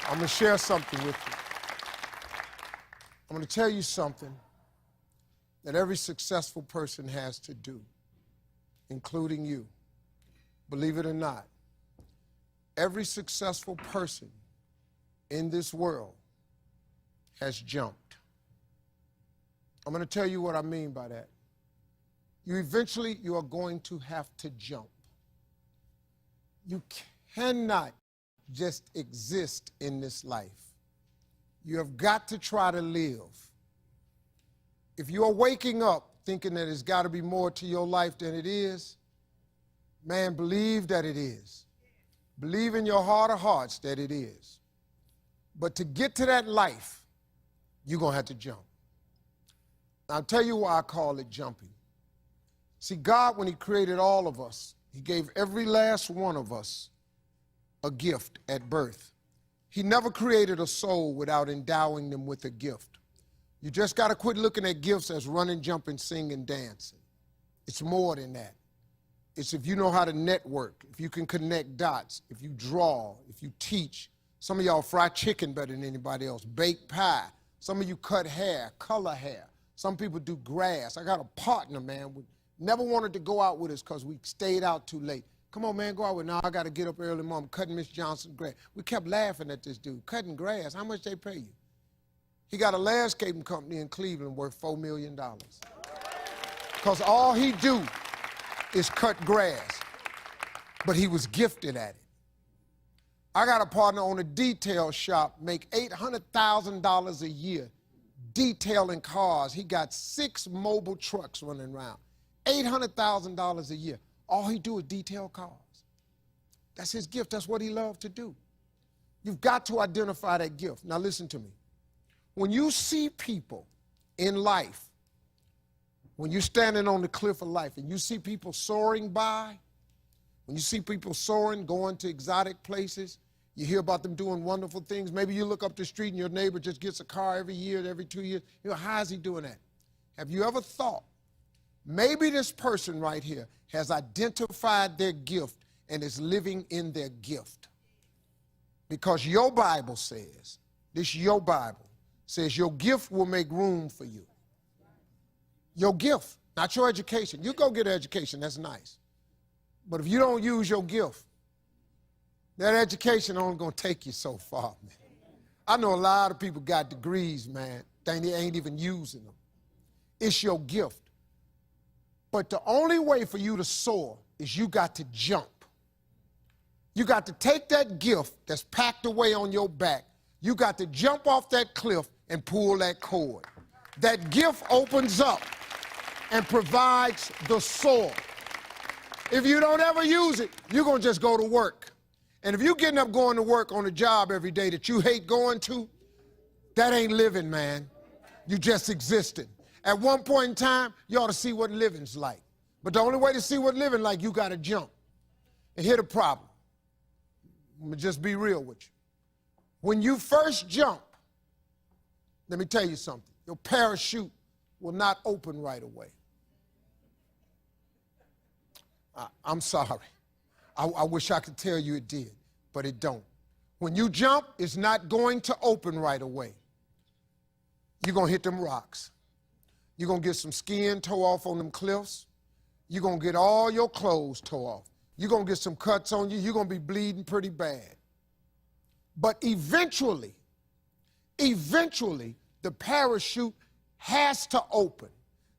I'm going to share something with you. I'm going to tell you something that every successful person has to do, including you. Believe it or not, every successful person in this world has jumped. I'm going to tell you what I mean by that. You are going to have to jump. You cannot just exist in this life. You have got to try to live. If you are waking up thinking that there's got to be more to your life than it is, man, believe that it is. Believe in your heart of hearts that it is. But to get to that life, you're going to have to jump. I'll tell you why I call it jumping. See, God, when he created all of us, he gave every last one of us a gift at birth. He never created a soul without endowing them with a gift. You just got to quit looking at gifts as running, jumping, singing, dancing. It's more than that. It's if you know how to network, if you can connect dots, if you draw, if you teach. Some of y'all fry chicken better than anybody else, bake pie. Some of you cut hair, color hair. Some people do grass. I got a partner, man, never wanted to go out with us because we stayed out too late. Come on, man, go out with me. Now I got to get up early morning, cutting Miss Johnson's grass. We kept laughing at this dude, cutting grass. How much they pay you? He got a landscaping company in Cleveland worth $4 million. Because all he do is cut grass. But he was gifted at it. I got a partner on a detail shop, make $800,000 a year detailing cars. He got 6 mobile trucks running around. $800,000 a year. All he do is detail cars. That's his gift. That's what he loved to do. You've got to identify that gift. Now listen to me. When you see people in life, when you're standing on the cliff of life and you see people soaring by, when you see people soaring, going to exotic places, you hear about them doing wonderful things. Maybe you look up the street and your neighbor just gets a car every year, every 2 years. You know, how is he doing that? Have you ever thought, maybe this person right here has identified their gift and is living in their gift? Because your Bible says, your Bible says your gift will make room for you. Your gift, not your education. You go get an education, that's nice. But if you don't use your gift, that education only gonna take you so far, man. I know a lot of people got degrees, man. They ain't even using them. It's your gift. But the only way for you to soar is you got to jump. You got to take that gift that's packed away on your back. You got to jump off that cliff and pull that cord. That gift opens up and provides the soar. If you don't ever use it, you're going to just go to work. And if you're getting up going to work on a job every day that you hate going to, that ain't living, man. You just existing. At one point in time, you ought to see what living's like. But the only way to see what living like, you got to jump. And here's the problem. I'm going to just be real with you. When you first jump, let me tell you something. Your parachute will not open right away. I'm sorry. I wish I could tell you it did, but it don't. When you jump, it's not going to open right away. You're going to hit them rocks. You're going to get some skin tore off on them cliffs. You're going to get all your clothes tore off. You're going to get some cuts on you. You're going to be bleeding pretty bad. But eventually, the parachute has to open.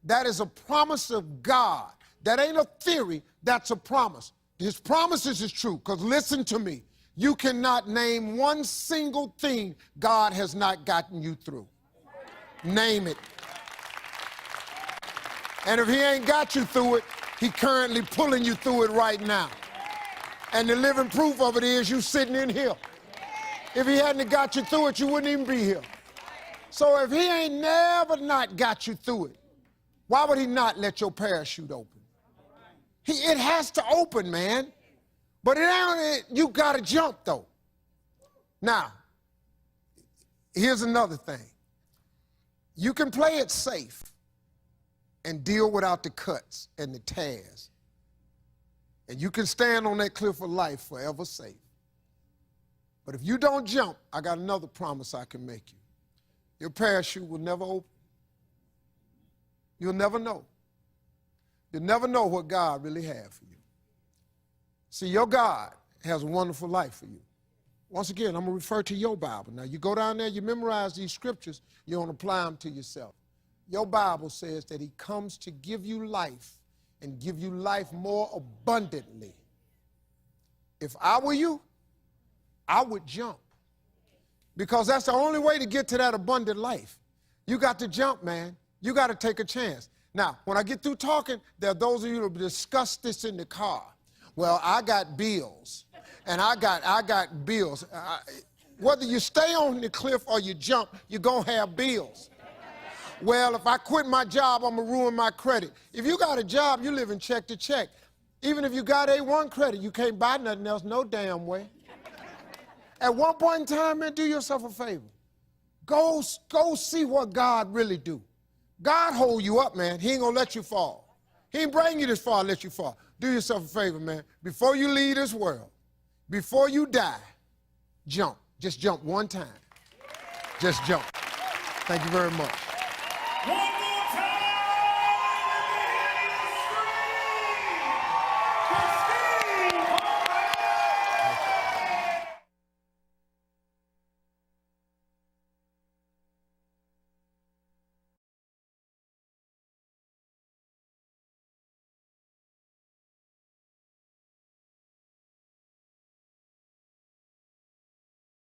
That is a promise of God. That ain't a theory, that's a promise. His promises is true, because listen to me. You cannot name one single thing God has not gotten you through. Name it. And if he ain't got you through it, he currently pulling you through it right now. And the living proof of it is you sitting in here. If he hadn't got you through it, you wouldn't even be here. So if he ain't never not got you through it, why would he not let your parachute open? It has to open, man. But you got to jump, though. Now, here's another thing. You can play it safe and deal without the cuts and the tears. And you can stand on that cliff of life forever safe. But if you don't jump, I got another promise I can make you. Your parachute will never open. You'll never know. You'll never know what God really has for you. See, your God has a wonderful life for you. Once again, I'm going to refer to your Bible. Now, you go down there, you memorize these scriptures, you don't apply them to yourself. Your Bible says that he comes to give you life and give you life more abundantly. If I were you, I would jump, because that's the only way to get to that abundant life. You got to jump, man. You got to take a chance. Now, when I get through talking, there are those of you who discuss this in the car. Well, I got bills, and I got bills. Whether you stay on the cliff or you jump, you're going to have bills. Well, if I quit my job, I'm going to ruin my credit. If you got a job, you living check to check. Even if you got A1 credit, you can't buy nothing else no damn way. At one point in time, man, do yourself a favor. Go see what God really do. God hold you up, man. He ain't going to let you fall. He ain't bring you this far to let you fall. Do yourself a favor, man. Before you leave this world, before you die, jump. Just jump one time. Just jump. Thank you very much.